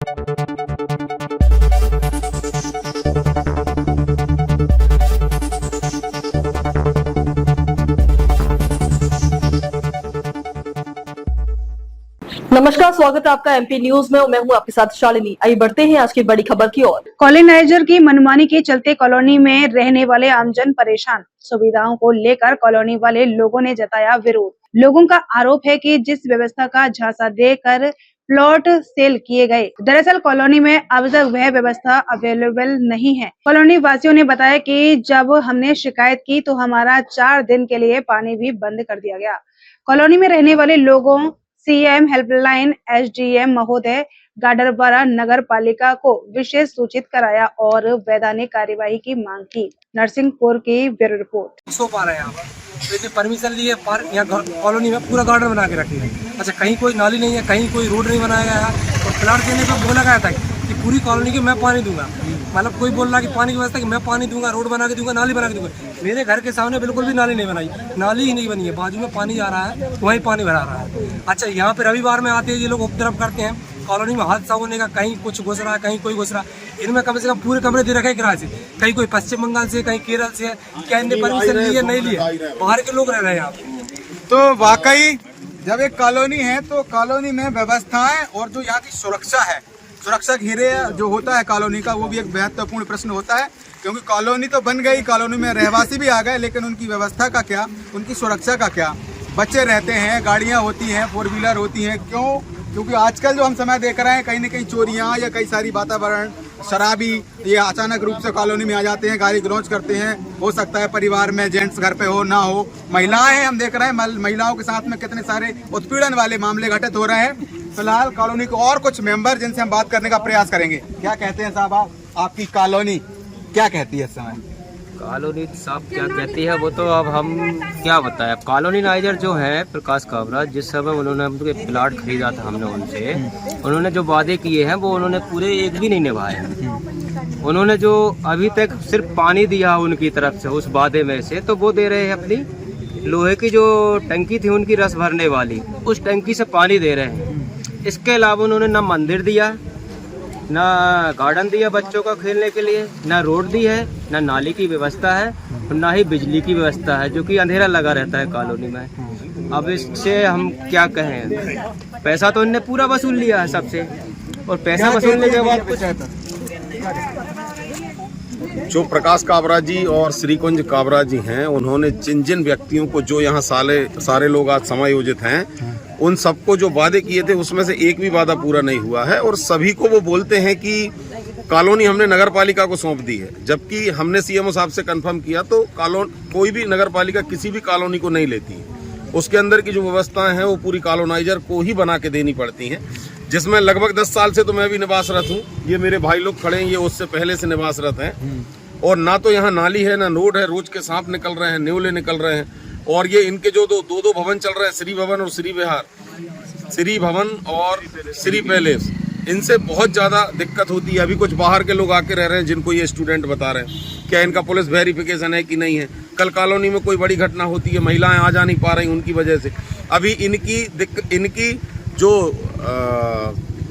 नमस्कार, स्वागत है आपका एमपी न्यूज में। मैं हूं आपके साथ शालिनी। आइए बढ़ते हैं आज की बड़ी खबर की ओर। कॉलोनाइजर की मनमानी के चलते कॉलोनी में रहने वाले आमजन परेशान। सुविधाओं को लेकर कॉलोनी वाले लोगों ने जताया विरोध। लोगों का आरोप है कि जिस व्यवस्था का झांसा देकर प्लॉट सेल किए गए, दरअसल कॉलोनी में अब तक वह व्यवस्था अवेलेबल नहीं है। कॉलोनी वासियों ने बताया कि जब हमने शिकायत की तो हमारा 4 दिन के लिए पानी भी बंद कर दिया गया। कॉलोनी में रहने वाले लोगों सीएम हेल्पलाइन एसडीएम महोदय गाडरवारा नगर पालिका को विशेष सूचित कराया और वैधानिक कार्यवाही की मांग की। नरसिंहपुर की ब्यूरो रिपोर्ट। सो पा रहे हैं यहाँ पर, तो परमिशन लिए पार्क यहाँ कॉलोनी में पूरा गार्डन बना के रखे हैं। अच्छा, कहीं कोई नाली नहीं है, कहीं कोई रोड नहीं बनाया गया है। और प्लाट देने पर बोला गया था कि पूरी कॉलोनी की मैं पानी दूंगा। मतलब कोई बोल रहा कि पानी की व्यवस्था कि मैं पानी दूंगा, रोड बना के दूंगा, नाली बना के दूंगा। मेरे घर के सामने बिल्कुल भी नाली नहीं बनाई, नाली ही नहीं बनी है। बाजू में पानी जा रहा है, वहीं पानी भरा रहा है। अच्छा, यहाँ पे रविवार में आते हैं ये लोग उपद्रव करते हैं। कॉलोनी में हादसा होने का, कहीं कुछ घुस रहा है, कहीं कोई घुस रहा है। इनमें कम से कम पूरे कमरे दे रखे किराए से। कहीं कोई पश्चिम बंगाल से, कहीं केरल से। क्या इनने परमिशन ली है? नहीं ली है। बाहर के लोग रह रहे हैं यहाँ पे। तो वाकई जब एक कॉलोनी है तो कॉलोनी में व्यवस्थाएं और जो यहाँ की सुरक्षा है, सुरक्षा घेरे जो होता है कॉलोनी का, वो भी एक महत्वपूर्ण प्रश्न होता है। क्योंकि कॉलोनी तो बन गई, कॉलोनी में रहवासी भी आ गए, लेकिन उनकी व्यवस्था का क्या, उनकी सुरक्षा का क्या? बच्चे रहते हैं, गाड़ियां होती हैं, 4 व्हीलर होती हैं। क्यों? क्योंकि आजकल जो हम समय देख रहे हैं, कहीं न कहीं चोरियां या कई सारी वातावरण, शराबी ये अचानक रूप से कॉलोनी में आ जाते हैं, गाड़ी गलौज करते हैं। हो सकता है परिवार में जेंट्स घर पे हो ना हो, महिलाएं हैं, हम देख रहे हैं महिलाओं के साथ में कितने सारे उत्पीड़न वाले मामले घटित हो रहे हैं। फिलहाल कॉलोनी को और कुछ मेंबर जिनसे हम बात करने का प्रयास करेंगे। क्या कहते हैं साहब आप? आपकी कॉलोनी क्या कहती है इस समय? कॉलोनी साहब क्या कहती है वो तो अब हम क्या बताएं। कॉलोनी नाइजर जो है प्रकाश काबरा, जिस समय उन्होंने हमको प्लाट खरीदा था हमने उनसे, उन्होंने जो वादे किए हैं वो उन्होंने पूरे एक भी नहीं निभाए। उन्होंने जो अभी तक सिर्फ पानी दिया उनकी तरफ से उस वादे में से, तो वो दे रहे हैं अपनी लोहे की जो टंकी थी उनकी रस भरने वाली, उस टंकी से पानी दे रहे हैं। इसके अलावा उन्होंने ना मंदिर दिया, ना गार्डन दिया बच्चों का खेलने के लिए, ना रोड दी है, ना नाली की व्यवस्था है, और ना ही बिजली की व्यवस्था है, जो कि अंधेरा लगा रहता है कॉलोनी में। अब इससे हम क्या कहें। पैसा तो इनने पूरा वसूल लिया है सबसे, और पैसा वसूलने के बाद कुछ जो प्रकाश काबरा जी और श्रीकुंज काबरा जी हैं, उन्होंने जिन जिन व्यक्तियों को, जो यहाँ सारे लोग आज समायोजित हैं, उन सबको जो वादे किए थे उसमें से एक भी वादा पूरा नहीं हुआ है। और सभी को वो बोलते हैं कि कॉलोनी हमने नगर पालिका को सौंप दी है, जबकि हमने सीएमओ साहब से कंफर्म किया तो कोई भी नगर पालिका किसी भी कॉलोनी को नहीं लेती है। उसके अंदर की जो व्यवस्थाएं हैं वो पूरी कॉलोनाइजर को ही बना के देनी पड़ती हैं, जिसमें लगभग 10 साल से तो मैं भी निवासरत हूँ। ये मेरे भाई लोग खड़े हैं, ये उससे पहले से निवासरत हैं। और ना तो यहाँ नाली है, ना रोड है, रोज के सांप निकल रहे हैं, न्योले निकल रहे हैं। और ये इनके जो दो भवन चल रहे हैं, श्री भवन और श्री विहार, श्री भवन और श्री पैलेस, इनसे बहुत ज़्यादा दिक्कत होती है। अभी कुछ बाहर के लोग आके रह रहे हैं जिनको ये स्टूडेंट बता रहे हैं, क्या इनका पुलिस वेरिफिकेशन है कि नहीं है। कल कॉलोनी में कोई बड़ी घटना होती है, महिलाएं आ जा नहीं पा रही उनकी वजह से। अभी इनकी जो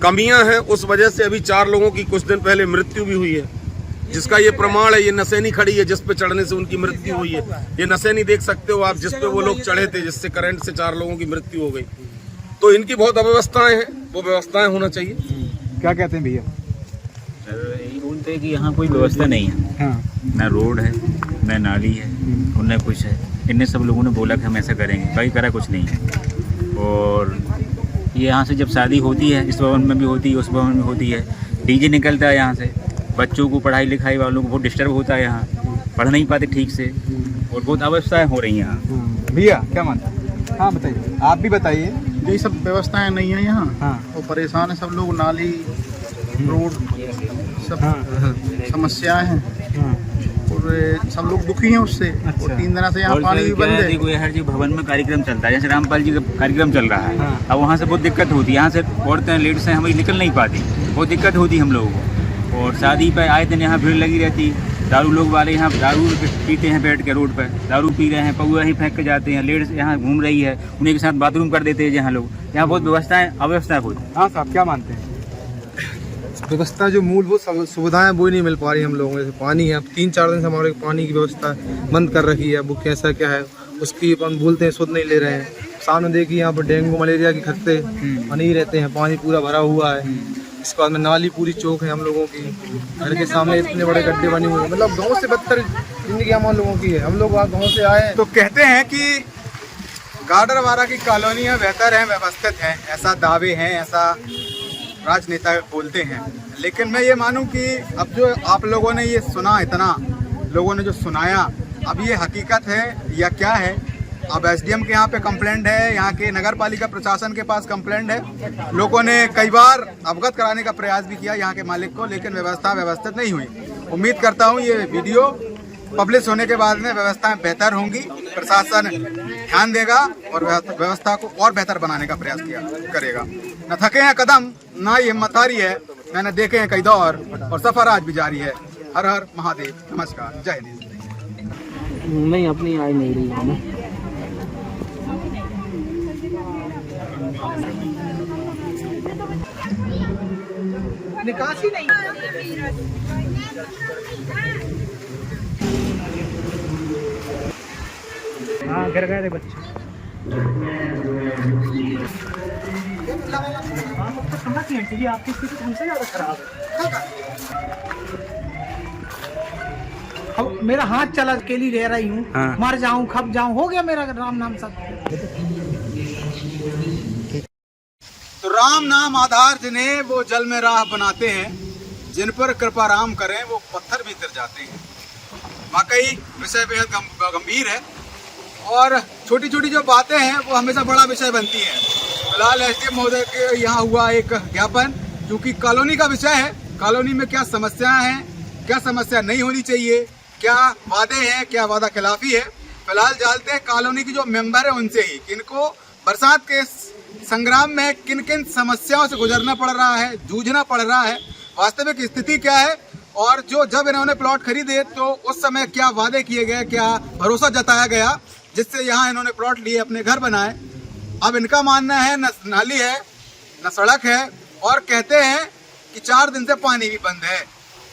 कमियां हैं उस वजह से अभी 4 लोगों की कुछ दिन पहले मृत्यु भी हुई है, जिसका ये प्रमाण है। ये नशेनी खड़ी है जिस पे चढ़ने से उनकी मृत्यु हुई है। ये नशेनी देख सकते हो आप, जिस पे वो लोग चढ़े थे, जिससे करंट से 4 लोगों की मृत्यु हो गई। तो इनकी बहुत अव्यवस्थाएं हैं, वो व्यवस्थाएं होना चाहिए। क्या कहते हैं भैया? यही बोलते हैं कि यहाँ कोई व्यवस्था नहीं है। हाँ। ना रोड है, ना नाली है, और न कुछ है। इनने सब लोगों ने बोला कि हम ऐसा करेंगे, कहीं करा कुछ नहीं है। और ये यहाँ से जब शादी होती है, इस भवन में भी होती है, उस भवन में होती है, डीजे निकलता है यहाँ से। बच्चों को, पढ़ाई लिखाई वालों को बहुत डिस्टर्ब होता है, यहाँ पढ़ नहीं पाते ठीक से, और बहुत अवस्थाएं हो रही हैं यहाँ। भैया क्या मानते हैं? हाँ बताइए, आप भी बताइए। यही सब व्यवस्थाएं नहीं है यहाँ। हाँ। और परेशान है सब लोग, नाली, रोड, सब समस्याएं हैं। और सब लोग दुखी हैं उससे। अच्छा। और 3 दिन से यहाँ पानी भी बंद है। देखो हर जी भवन में कार्यक्रम चलता है, जैसे रामपाल जी का कार्यक्रम चल रहा है। हाँ। अब वहाँ से बहुत दिक्कत होती है, यहाँ से औरतें, लेडीज हमें निकल नहीं पाती, बहुत दिक्कत होती है हम लोगों को। और शादी पे आए दिन यहाँ भीड़ लगी रहती। दारू लोग वाले यहाँ दारू पीते हैं बैठ के रोड पर, दारू पी रहे हैं, पौआ ही फेंक के जाते हैं। लेडीज यहाँ घूम रही है, उन्हीं के साथ बाथरूम कर देते हैं यहाँ लोग। यहाँ बहुत व्यवस्थाएं, अव्यवस्था बहुत। हाँ साहब क्या मानते हैं? व्यवस्था जो मूलभूत सुविधाएं वो ही नहीं मिल पा रही हम लोगों को। जैसे पानी है, अब 3-4 दिन से हमारे पानी की व्यवस्था बंद कर रखी है। वो कैसा क्या है उसकी अपन बोलते हैं, शुद्ध नहीं ले रहे हैं। सामने देखिए यहाँ पर डेंगू मलेरिया के खतरे बने ही रहते हैं, पानी पूरा भरा हुआ है। इसके बाद में नाली पूरी चौक है हम लोगों की, घर के सामने इतने बड़े गड्ढे बने हुए हैं। मतलब गाँव से बदतर जिंदगी हम लोगों की है। हम लोग वहाँ गाँव से आए तो कहते हैं कि गाडरवारा की कॉलोनियाँ बेहतर हैं, व्यवस्थित हैं, ऐसा दावे हैं, ऐसा राजनेता बोलते हैं। लेकिन मैं ये मानूं कि अब जो आप लोगों ने ये सुना, इतना लोगों ने जो सुनाया, अब ये हकीकत है या क्या है? अब एसडीएम के यहाँ पे कंप्लेंट है, यहाँ के नगर पालिका प्रशासन के पास कंप्लेंट है। लोगों ने कई बार अवगत कराने का प्रयास भी किया यहाँ के मालिक को, लेकिन व्यवस्था व्यवस्थित नहीं हुई। उम्मीद करता हूँ ये वीडियो पब्लिश होने के बाद में व्यवस्थाएं बेहतर होंगी, प्रशासन ध्यान देगा और व्यवस्था को और बेहतर बनाने का प्रयास करेगा। न थके हैं कदम, ना ही हिम्मत हारी है, मैंने देखे हैं कई दौर और सफर आज भी जारी है। हर हर महादेव, नमस्कार, जय हिंद। नहीं, अपनी आई नहीं रही है। निकासी नहीं। हाँ, गिर गए थे बच्चे। तो समझ नहीं आती आपकी स्थिति हमसे ज़्यादा खराब है। अब मेरा हाथ चला के लिए रह रही हूँ, मर जाऊँ खप जाऊँ, हो गया मेरा राम नाम सब। तो राम नाम आधार जिन्हें वो जल में राह बनाते हैं, जिन पर कृपा राम करें वो पत्थर भी तिर जाते हैं। वाकई विषय बेहद गंभीर है और छोटी छोटी जो बातें हैं वो हमेशा बड़ा विषय बनती हैं। फिलहाल एसडीएम महोदय के यहाँ हुआ एक ज्ञापन, क्योंकि कॉलोनी का विषय है। कॉलोनी में क्या समस्याएं हैं, क्या समस्या नहीं होनी चाहिए, क्या वादे हैं, क्या वादा खिलाफी है। फिलहाल जानते हैं कॉलोनी की जो मेंबर है उनसे ही, किनको बरसात के संग्राम में किन किन समस्याओं से गुजरना पड़ रहा है, जूझना पड़ रहा है, वास्तविक स्थिति क्या है, और जो जब इन्होंने प्लॉट खरीदे तो उस समय क्या वादे किए गए, क्या भरोसा जताया गया जिससे यहाँ इन्होंने प्लॉट लिए, अपने घर बनाए। अब इनका मानना है न नाली है न सड़क है, और कहते हैं कि 4 दिन से पानी भी बंद है।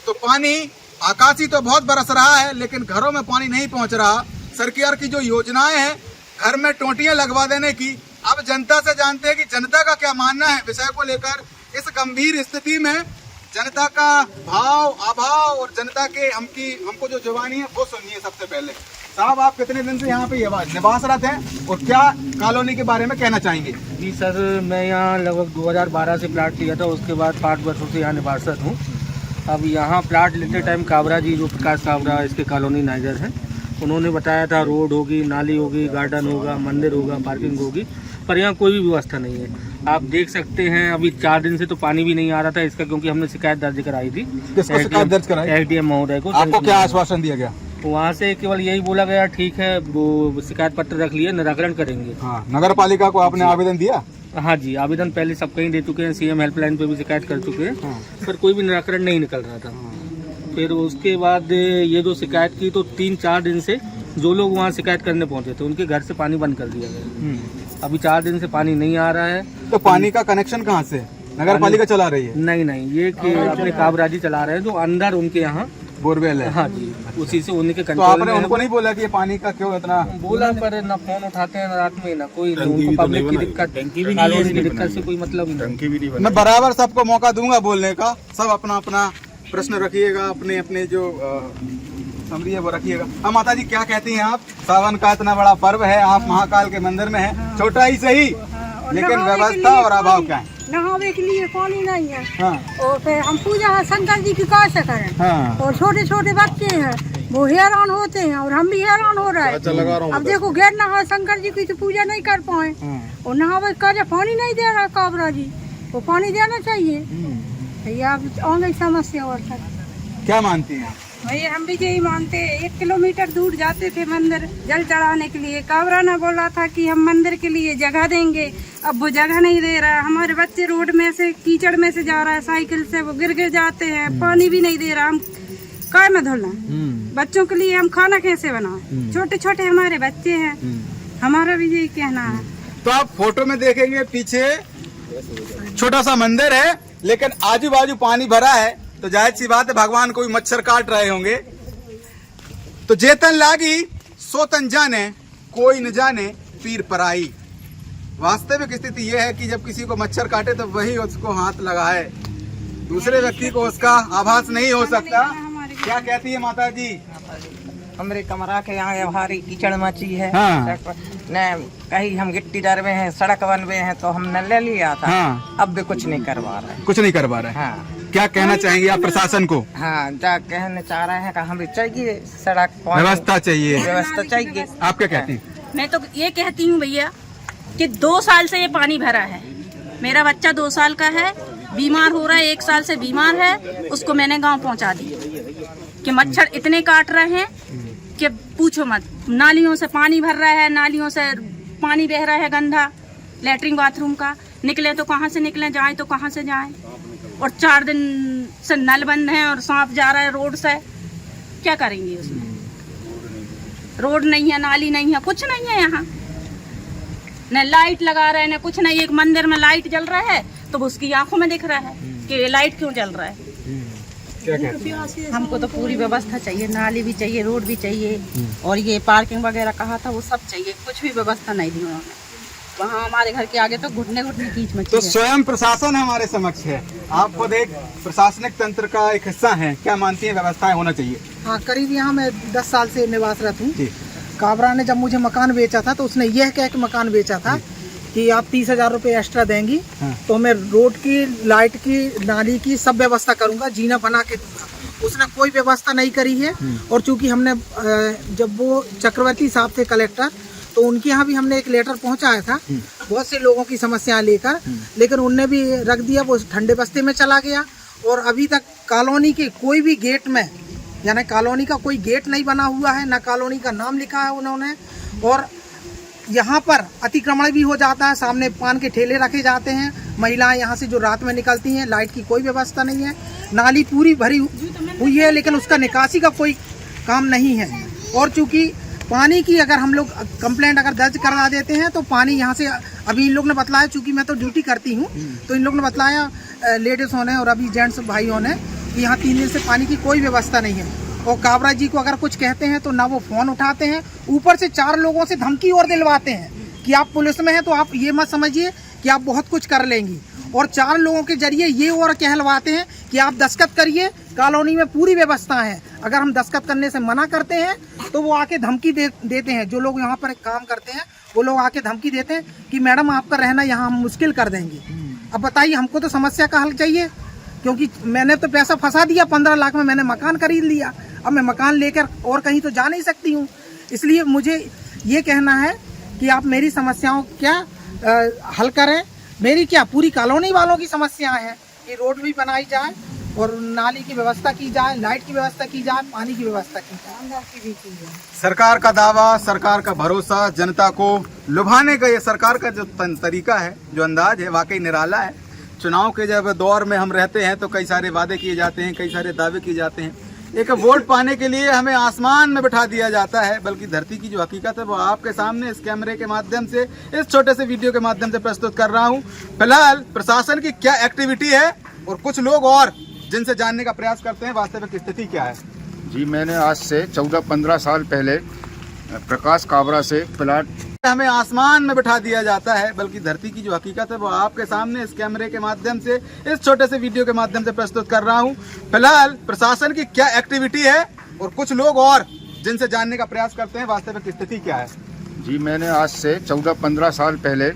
तो पानी आकाशी तो बहुत बरस रहा है, लेकिन घरों में पानी नहीं पहुँच रहा। सरकार की जो योजनाएं हैं घर में टोंटियां लगवा देने की, अब जनता से जानते हैं कि जनता का क्या मानना है विषय को लेकर। इस गंभीर स्थिति में जनता का भाव, अभाव और जनता के हमको जो जुबानी है वो सुनिए। सबसे पहले साहब, आप कितने दिन से यहाँ पे निवासरत हैं और क्या कॉलोनी के बारे में कहना चाहेंगे? जी सर, मैं यहाँ लगभग 2012 से प्लाट लिया था, उसके बाद 5 वर्षों से यहाँ निवासरत हूँ। अब यहाँ प्लाट लेते टाइम काबरा जी, जो प्रकाश काबरा इसके कॉलोनी मैनेजर हैं, उन्होंने बताया था रोड होगी, नाली होगी, गार्डन होगा, मंदिर होगा, पार्किंग होगी, पर यहाँ कोई भी व्यवस्था नहीं है। आप देख सकते हैं अभी 4 दिन से तो पानी भी नहीं आ रहा था इसका, क्योंकि हमने शिकायत दर्ज कराई थी। किसको शिकायत दर्ज कराई? एसडीएम महोदय को। आपको क्या आश्वासन दिया गया? वहाँ से केवल यही बोला गया, ठीक है वो शिकायत पत्र रख लिए, निराकरण करेंगे। हाँ, नगर पालिका को आपने आवेदन दिया? हाँ जी, आवेदन पहले सब कहीं दे चुके हैं, सीएम हेल्पलाइन पे भी शिकायत कर चुके हैं, पर कोई भी निराकरण नहीं निकल रहा था। फिर उसके बाद ये जो शिकायत की तो 3-4 दिन से जो लोग वहाँ शिकायत करने पहुँचे थे उनके घर से पानी बंद कर दिया गया। अभी 4 दिन से पानी नहीं आ रहा है। तो पानी का कनेक्शन कहाँ से नगर पालिका चला रही है? नहीं, ये कि अपने काबराजी चला रहे हैं, जो अंदर उनके यहाँ बोरवेल है। हाँ जी, उसी से उन्हीं के तो कंट्रोल आपने में उनको नहीं बोला कि ये पानी का क्यों इतना? बोला, पर ना फोन उठाते हैं ना रात में, ना कोई, उनको पब्लिक की दिक्कत, कॉलोनी की दिक्कत से कोई मतलब नहीं। मैं बराबर सबको मौका दूंगा बोलने का, सब अपना अपना प्रश्न रखिएगा, अपने अपने जो समरी है वो रखिएगा। हाँ माता जी, क्या कहती हैं आप? सावन का इतना बड़ा पर्व है, आप महाकाल के मंदिर में हैं, छोटा ही सही, लेकिन व्यवस्था और अभाव क्या है? नहावे के लिए पानी नहीं है। हाँ। और फिर हम पूजा शंकर जी की कैसे करें? हाँ। और छोटे छोटे बच्चे हैं वो हैरान होते हैं और हम भी हैरान हो रहे हैं। अब देखो गैर नहा शंकर जी की तो पूजा नहीं कर पाए, और नहावे का जब पानी नहीं दे रहा काबरा जी, वो पानी देना चाहिए। आप आगे समस्या और क्या मानती हैं? भैया हम भी यही मानते हैं। 1 किलोमीटर दूर जाते थे मंदिर जल चढ़ाने के लिए, काबरा ने बोला था कि हम मंदिर के लिए जगह देंगे, अब वो जगह नहीं दे रहा है। हमारे बच्चे रोड में से कीचड़ में से जा रहा है साइकिल से, वो गिर जाते हैं, पानी भी नहीं दे रहा। हम काय में धोना, बच्चों के लिए हम खाना कैसे बनाएं? छोटे छोटे हमारे बच्चे हैं, हमारा भी यही कहना है। तो आप फोटो में देखेंगे पीछे छोटा सा मंदिर है, लेकिन आजू बाजू पानी भरा है तो जाहिर सी बात है भगवान कोई मच्छर काट रहे होंगे। तो जेतन लागी सोतन जाने, कोई न जाने पीर पराई। वास्तविक स्थिति यह है कि जब किसी को मच्छर काटे तो वही उसको हाथ लगाए, दूसरे व्यक्ति को उसका आभास नहीं हो सकता। क्या कहती है माता जी? हमरे कमरा के यहाँ भारी कीचड़ मची है। हाँ। न कहीं हम गिट्टी डर में हैं, सड़क बन में हैं, तो हमने ले लिया था। हाँ। अब भी कुछ नहीं करवा रहे। कुछ नहीं करवा रहे। हाँ। क्या कहना चाहेंगे आप प्रशासन को? हाँ, जा कहने चाह रहे हैं कि हमें चाहिए सड़क, व्यवस्था चाहिए। व्यवस्था चाहिए। आप क्या कहती हैं? मैं तो ये कहती हूँ भैया कि 2 साल से ये पानी भरा है। मेरा बच्चा 2 साल का है, बीमार हो रहा है, 1 साल से बीमार है। उसको मैंने गांव पहुंचा दी कि मच्छर इतने काट रहे हैं कि पूछो मत। नालियों से पानी भर रहा है, नालियों से पानी बह रहा है गंदा, लेटरिन बाथरूम का। निकले तो कहाँ से निकले, जाए तो कहाँ से जाए। और 4 दिन से नल बंद है और सांप जा रहा है रोड से। क्या करेंगे उसमें? रोड नहीं है, नाली नहीं है, कुछ नहीं है यहाँ। न लाइट लगा रहे हैं, न कुछ नहीं। एक मंदिर में लाइट जल रहा है तो उसकी आंखों में दिख रहा है कि ये लाइट क्यों जल रहा है। क्या कहती हैं? हमको तो पूरी व्यवस्था चाहिए, नाली भी चाहिए, रोड भी चाहिए, और ये पार्किंग वगैरह कहा था वो सब चाहिए। कुछ भी व्यवस्था नहीं दी उन्होंने। वहाँ हमारे घर के आगे तो घुटने घुटने कीच मची तो है। स्वयं प्रशासन हमारे समक्ष है, आप खुद एक प्रशासनिक तंत्र का एक हिस्सा हैं। क्या मानती हैं व्यवस्थाएं होना चाहिए? हाँ, करीब यहाँ मैं 10 साल से निवासरत हूँ। काबरा ने जब मुझे मकान बेचा था तो उसने यह कह के मकान बेचा था कि आप 30,000 रुपये एक्स्ट्रा देंगी तो मैं रोड की, लाइट की, नाली की सब व्यवस्था करूँगा, जीना बना के दूंगा। उसने कोई व्यवस्था नहीं करी है। और चूंकि हमने जब वो चक्रवर्ती साहब थे कलेक्टर, तो उनके यहाँ भी हमने एक लेटर पहुँचाया था बहुत से लोगों की समस्याएं लेकर, लेकिन उनने भी रख दिया, वो ठंडे बस्ते में चला गया। और अभी तक कॉलोनी के कोई भी गेट में, यानी कॉलोनी का कोई गेट नहीं बना हुआ है, ना कॉलोनी का नाम लिखा है उन्होंने। और यहाँ पर अतिक्रमण भी हो जाता है, सामने पान के ठेले रखे जाते हैं, महिलाएं यहाँ से जो रात में निकलती हैं, लाइट की कोई व्यवस्था नहीं है, नाली पूरी भरी हुई है लेकिन उसका निकासी का कोई काम नहीं है। और चूँकि पानी की अगर हम लोग कंप्लेंट अगर दर्ज करा देते हैं तो पानी यहाँ से, अभी इन लोग ने बतलाया, चूँकि मैं तो ड्यूटी करती हूँ, तो इन लोग ने बतलाया लेडीज़ों ने और अभी जेंट्स भाइयों ने कि यहाँ 3 दिन से पानी की कोई व्यवस्था नहीं है। और काबरा जी को अगर कुछ कहते हैं तो ना वो फ़ोन उठाते हैं, ऊपर से 4 लोगों से धमकी और दिलवाते हैं कि आप पुलिस में हैं तो आप ये मत समझिए कि आप बहुत कुछ कर लेंगी। और 4 लोगों के जरिए ये और कहलवाते हैं कि आप दस्तखत करिए, कॉलोनी में पूरी व्यवस्था है। अगर हम दस्तखत करने से मना करते हैं तो वो आके धमकी देते हैं। जो लोग यहाँ पर काम करते हैं वो लोग आके धमकी देते हैं कि मैडम आपका रहना यहाँ हम मुश्किल कर देंगे। अब बताइए, हमको तो समस्या का हल चाहिए, क्योंकि मैंने तो पैसा फंसा दिया, 15 लाख में मैंने मकान खरीद लिया। अब मैं मकान लेकर और कहीं तो जा नहीं सकती हूँ। इसलिए मुझे ये कहना है कि आप मेरी समस्याओं क्या हल करें। मेरी क्या, पूरी कॉलोनी वालों की समस्याएं हैं कि रोड भी बनाई जाए और नाली की व्यवस्था की जाए, लाइट की व्यवस्था की जाए, पानी की व्यवस्था की जाए। सरकार का दावा, सरकार का भरोसा, जनता को लुभाने का ये सरकार का जो तरीका है, जो अंदाज है, वाकई निराला है। चुनाव के जब दौर में हम रहते हैं तो कई सारे वादे किए जाते हैं, कई सारे दावे किए जाते हैं। एक वोट पाने के लिए हमें आसमान में बिठा दिया जाता है, बल्कि धरती की जो हकीकत है वो आपके सामने इस कैमरे के माध्यम से, इस छोटे से वीडियो के माध्यम से प्रस्तुत कर रहा हूँ। फिलहाल प्रशासन की क्या एक्टिविटी है और कुछ लोग और जिनसे जानने का प्रयास करते हैं वास्तविक स्थिति क्या है। जी, मैंने आज से 14-15 साल पहले प्रकाश काबरा से प्लाट, हमें आसमान में बिठा दिया जाता है, बल्कि धरती की जो हकीकत है वो आपके सामने इस कैमरे के माध्यम से, इस छोटे से वीडियो के माध्यम से प्रस्तुत कर रहा हूँ। फिलहाल प्रशासन की क्या एक्टिविटी है और कुछ लोग और जिनसे जानने का प्रयास करते हैं वास्तविक स्थिति क्या है। जी, मैंने आज से 14-15 साल पहले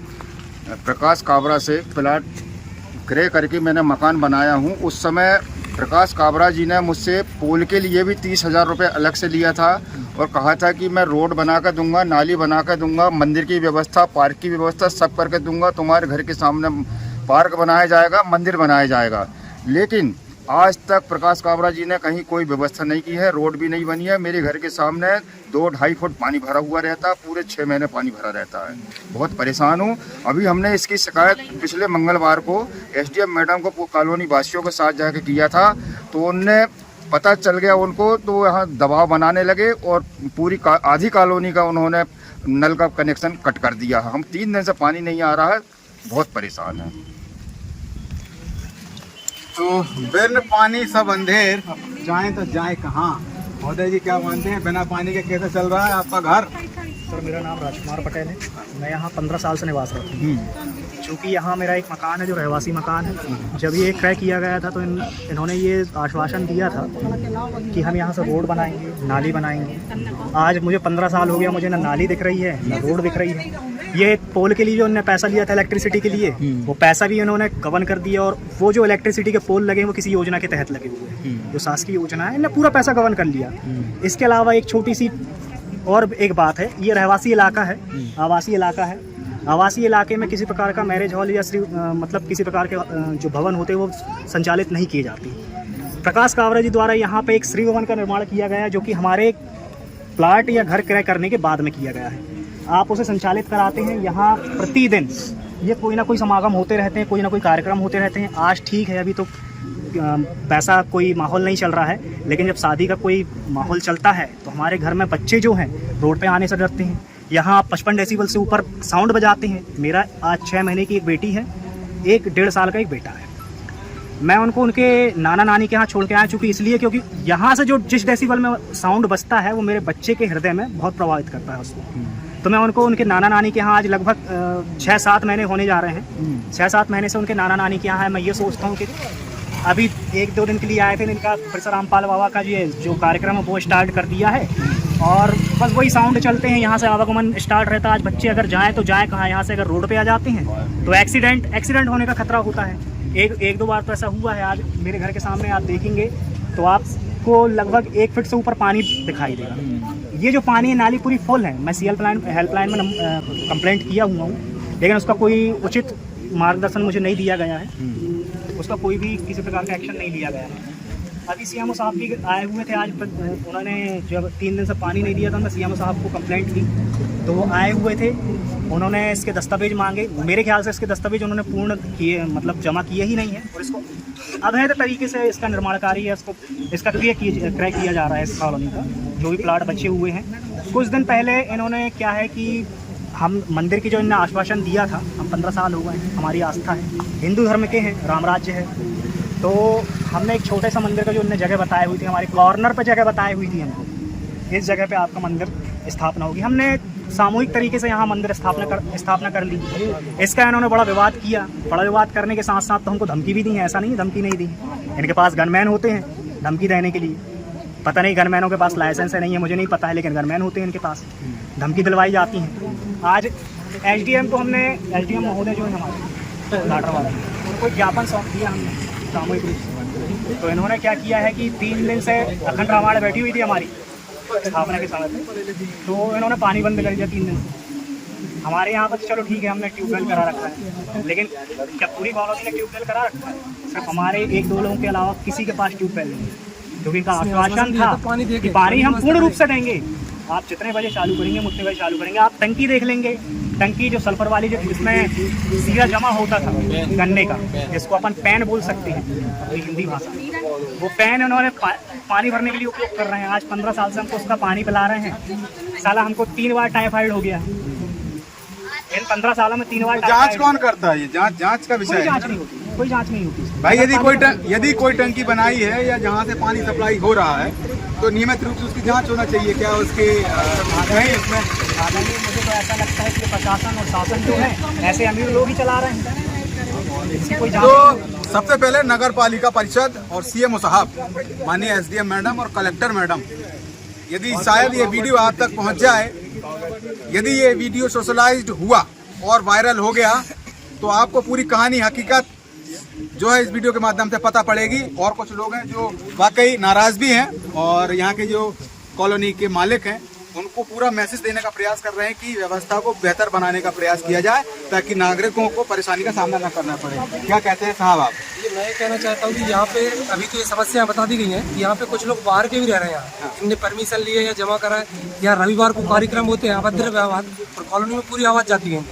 प्रकाश काबरा से प्लाट क्रय करके मैंने मकान बनाया हूँ। उस समय प्रकाश काबरा जी ने मुझसे पोल के लिए भी 30,000 रुपये अलग से लिया था और कहा था कि मैं रोड बना कर दूंगा, नाली बना कर दूंगा, मंदिर की व्यवस्था, पार्क की व्यवस्था सब करके दूंगा, तुम्हारे घर के सामने पार्क बनाया जाएगा, मंदिर बनाया जाएगा। लेकिन आज तक प्रकाश काबरा जी ने कहीं कोई व्यवस्था नहीं की है, रोड भी नहीं बनी है। मेरे घर के सामने 2-2.5 फुट पानी भरा हुआ रहता है, पूरे 6 महीने पानी भरा रहता है। बहुत परेशान हूँ। अभी हमने इसकी शिकायत पिछले मंगलवार को SDM मैडम को कॉलोनी वासियों के साथ जाके किया था, तो उनने पता चल गया उनको, तो यहाँ दबाव बनाने लगे और पूरी आधी कॉलोनी का उन्होंने नल का कनेक्शन कट कर दिया। हम 3 दिन से पानी नहीं आ रहा है, बहुत परेशान है। तो बिन पानी सब अंधेर, जाएं तो जाएं कहाँ। महोदय जी क्या मानते हैं, बिना पानी के कैसे चल रहा है आपका घर? सर मेरा नाम राजकुमार पटेल है, मैं यहाँ 15 साल से निवास करता हूँ। चूँकि यहाँ मेरा एक मकान है जो रहवासी मकान है, जब ये क्रय किया गया था तो इन्होंने ये आश्वासन दिया था कि हम यहाँ से रोड बनाएंगे, नाली बनाएंगे। आज मुझे 15 साल हो गया, मुझे ना नाली दिख रही है ना रोड दिख रही है। ये पोल के लिए जो उन्होंने पैसा लिया था इलेक्ट्रिसिटी के लिए, वो पैसा भी उन्होंने गबन कर दिया, और वो जो इलेक्ट्रिसिटी के पोल लगे वो किसी योजना के तहत लगे हुए हैं, जो शासकीय योजना है, इन्होंने पूरा पैसा गबन कर लिया। इसके अलावा एक छोटी सी और एक बात है, ये रहवासी इलाका है, आवासीय इलाका है। आवासीय इलाके में किसी प्रकार का मैरिज हॉल या मतलब किसी प्रकार के जो भवन होते हैं वो संचालित नहीं किए जाते। प्रकाश काबरा जी द्वारा यहाँ पे एक श्री भवन का निर्माण किया गया है, जो कि हमारे प्लाट या घर क्रय करने के बाद में किया गया है। आप उसे संचालित कराते हैं। यहाँ प्रतिदिन ये कोई ना कोई समागम होते रहते हैं, कोई ना कोई कार्यक्रम होते रहते हैं। आज ठीक है, अभी तो पैसा कोई माहौल नहीं चल रहा है, लेकिन जब शादी का कोई माहौल चलता है तो हमारे घर में बच्चे जो हैं रोड पे आने से डरते हैं। यहाँ 55 डेसिबल से ऊपर साउंड बजाते हैं। मेरा आज 6 महीने की एक बेटी है, 1-1.5 साल का एक बेटा है। मैं उनको उनके नाना नानी के यहाँ छोड़ के आया, चूँकि इसलिए क्योंकि यहाँ से जो जिस डेसिबल में साउंड बजता है वो मेरे बच्चे के हृदय में बहुत प्रभावित करता है उसको। तो मैं उनको उनके नाना नानी के यहाँ आज लगभग 6-7 महीने होने जा रहे हैं। 6-7 महीने से उनके नाना नानी के यहाँ है। मैं ये सोचता हूँ कि अभी 1-2 दिन के लिए आए थे, इनका फिर से रामपाल बाबा का जो कार्यक्रम है वो स्टार्ट कर दिया है, और बस वही साउंड चलते हैं। यहाँ से आवागमन स्टार्ट रहता है। आज बच्चे अगर जाएँ तो जाएँ कहाँ, यहाँ से अगर रोड पे आ जाते हैं तो एक्सीडेंट होने का खतरा होता है। एक दो बार तो ऐसा हुआ है। आज मेरे घर के सामने आप देखेंगे तो आपको लगभग 1 फीट से ऊपर पानी दिखाई देगा। ये जो पानी है, नाली पूरी फुल है। मैं हेल्पलाइन में कंप्लेंट किया हुआ हूँ, लेकिन उसका कोई उचित मार्गदर्शन मुझे नहीं दिया गया है। उसका कोई भी किसी प्रकार का एक्शन नहीं लिया गया है। अभी सीएमओ साहब भी आए हुए थे आज, उन्होंने जब 3 दिन से पानी नहीं दिया था, मैं सीएमओ साहब को कंप्लेंट की तो वो आए हुए थे। उन्होंने इसके दस्तावेज मांगे। मेरे ख्याल से इसके दस्तावेज उन्होंने पूर्ण किए, मतलब जमा किए ही नहीं है, और इसको अवैध तरीके से इसका निर्माण कार्य है, इसका क्रय किया जा रहा है। इस कॉलोनी का जो भी प्लाट बचे हुए हैं, कुछ दिन पहले इन्होंने क्या है कि हम मंदिर की जो इन्होंने आश्वासन दिया था, हम 15 साल हो गए हैं, हमारी आस्था है, हिंदू धर्म के हैं, राम राज्य है, तो हमने एक छोटे सा मंदिर का जो इन्होंने जगह बताई हुई थी, हमारी कॉर्नर पर जगह बताई हुई थी हमको, इस जगह पे आपका मंदिर स्थापना होगी। हमने सामूहिक तरीके से यहाँ मंदिर स्थापना कर ली। इसका इन्होंने बड़ा विवाद किया। बड़ा विवाद करने के साथ साथ तो हमको धमकी भी दी है। ऐसा नहीं है धमकी नहीं दी। इनके पास गनमैन होते हैं धमकी देने के लिए। पता नहीं गनमैनों के पास लाइसेंस है नहीं है, मुझे नहीं पता है, लेकिन गनमैन होते हैं इनके पास, धमकी दिलवाई जाती हैं। आज एसडीएम महोदय जो है हमारे लाटर वाला, उनको ज्ञापन सौंप दिया हमने सामूहिक रूप से। तो इन्होंने क्या किया है कि 3 दिन से अखंड रामायण बैठी हुई थी हमारी स्थापना के समय पे, तो इन्होंने पानी बंद कर दिया 3 दिन से। हमारे यहाँ पर चलो ठीक है, हमने ट्यूबवेल करा रखा है, लेकिन क्या पूरी कॉलोनी ने ट्यूबवेल करा रखा है? सिर्फ हमारे 1-2 लोगों के अलावा किसी के पास ट्यूबवेल नहीं है, क्योंकि इनका आश्वासन था कि पानी हम पूर्ण रूप से देंगे। आप जितने बजे चालू करेंगे उतने बजे चालू करेंगे। आप टंकी देख लेंगे, टंकी जो सल्फर वाली, जो इसमें सीरा जमा होता था गन्ने का, जिसको अपन पैन बोल सकते हैं अपनी हिंदी भाषा, वो पैन उन्होंने पानी भरने के लिए उपयोग कर रहे हैं। आज 15 साल से हमको उसका पानी पिला रहे हैं। साला हमको 3 बार टाइफाइड हो गया इन 15 सालों में, 3 बार। जांच कौन करता है? ये जांच का विषय है। कोई जांच नहीं होती भाई। यदि कोई टंकी बनाई है या जहाँ से पानी सप्लाई हो रहा है तो नियमित रूप से उसकी जांच होना चाहिए। क्या उसके नहीं इसमें? मुझे तो ऐसा लगता है कि प्रशासन और शासन जो है ऐसे अमीर लोग ही चला रहे हैं। कोई तो सबसे पहले नगर पालिका परिषद और सीएमओ साहब, माननीय एसडीएम मैडम और कलेक्टर मैडम, यदि शायद ये वीडियो आप तक पहुंच जाए, यदि ये वीडियो सोशलाइज्ड हुआ और वायरल हो गया, तो आपको पूरी कहानी हकीकत जो है इस वीडियो के माध्यम से पता पड़ेगी। और कुछ लोग हैं जो वाकई नाराज भी हैं, और यहाँ के जो कॉलोनी के मालिक हैं उनको पूरा मैसेज देने का प्रयास कर रहे हैं कि व्यवस्था को बेहतर बनाने का प्रयास किया जाए, ताकि नागरिकों को परेशानी का सामना न करना पड़े। क्या कहते हैं साहब आप? ये मैं कहना चाहता हूँ कि यहाँ पे अभी तो ये समस्या बता दी गई है कि यहाँ पे कुछ लोग बाहर के भी रह रहे हैं। यहाँ इनने परमिशन लिए या जमा करा है, या रविवार को कार्यक्रम होते हैं, अभद्र व्यवहार, और कॉलोनी में पूरी आवाज़ जाती है,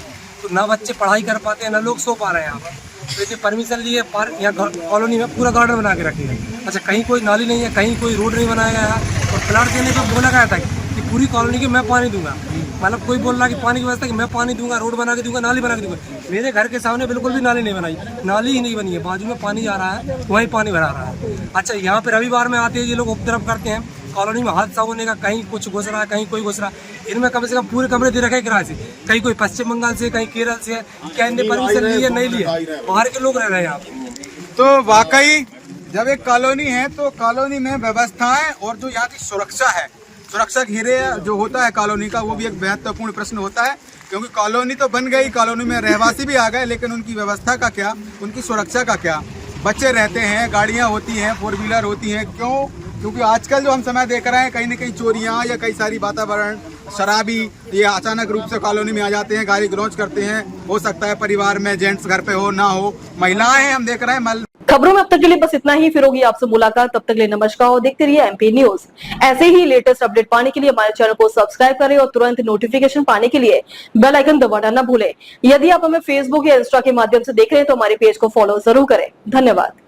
तो ना बच्चे पढ़ाई कर पाते हैं, ना लोग सो पा रहे हैं यहाँ पर। तो इतनी परमिशन लिए पार्क यहाँ कॉलोनी में पूरा गार्डन बना के रखे हैं। अच्छा, कहीं कोई नाली नहीं है, कहीं कोई रोड नहीं बनाया गया है, और प्लाट देने को बोला गया था कि पूरी कॉलोनी की मैं पानी दूंगा। मतलब कोई बोल रहा कि पानी की व्यवस्था कि मैं पानी दूंगा, रोड बना के दूंगा, नाली बना के दूंगा। मेरे घर के सामने बिल्कुल भी नाली नहीं बनाई, नाली ही नहीं बनी है, बाजू में पानी आ रहा है, वहीं पानी भरा रहा है। अच्छा, यहाँ पे रविवार में आते हैं ये लोग उपद्रव करते हैं, कॉलोनी में हादसा होने का, कहीं कुछ घुस रहा है, कहीं कोई घुस रहा है। इनमें कम से कम पूरे कमरे दे रखे हैं किराए से, कहीं कोई पश्चिम बंगाल से, कहीं केरल से है। क्या इनने परमिशन ली है? नहीं लिया, बाहर के लोग रह रहे हैं यहाँ पे। तो वाकई जब एक कॉलोनी है तो कॉलोनी में व्यवस्थाएं और जो यहाँ की सुरक्षा है, सुरक्षा घेरे जो होता है कॉलोनी का, वो भी एक महत्वपूर्ण प्रश्न होता है। क्योंकि कॉलोनी तो बन गई, कॉलोनी में रहवासी भी आ गए, लेकिन उनकी व्यवस्था का क्या, उनकी सुरक्षा का क्या? बच्चे रहते हैं, गाड़ियां होती हैं, 4 व्हीलर होती हैं, क्यों? क्योंकि आजकल जो हम समय देख रहे हैं, कहीं न कहीं चोरियां या कई सारी वातावरण, शराबी ये अचानक रूप से कॉलोनी में आ जाते हैं, गाड़ी गलौज करते हैं। हो सकता है परिवार में जेंट्स घर पे हो ना हो, महिलाएं हम देख रहे हैं। खबरों में अब तक के लिए बस इतना ही। फिर होगी आपसे मुलाकात, तब तक के लिए नमस्कार और देखते रहिए एमपी न्यूज। ऐसे ही लेटेस्ट अपडेट पाने के लिए हमारे चैनल को सब्सक्राइब करें और तुरंत नोटिफिकेशन पाने के लिए बेल आइकन दबाना न भूलें। यदि आप हमें फेसबुक या इंस्टा के माध्यम से देख रहे हैं तो हमारे पेज को फॉलो जरूर करें। धन्यवाद।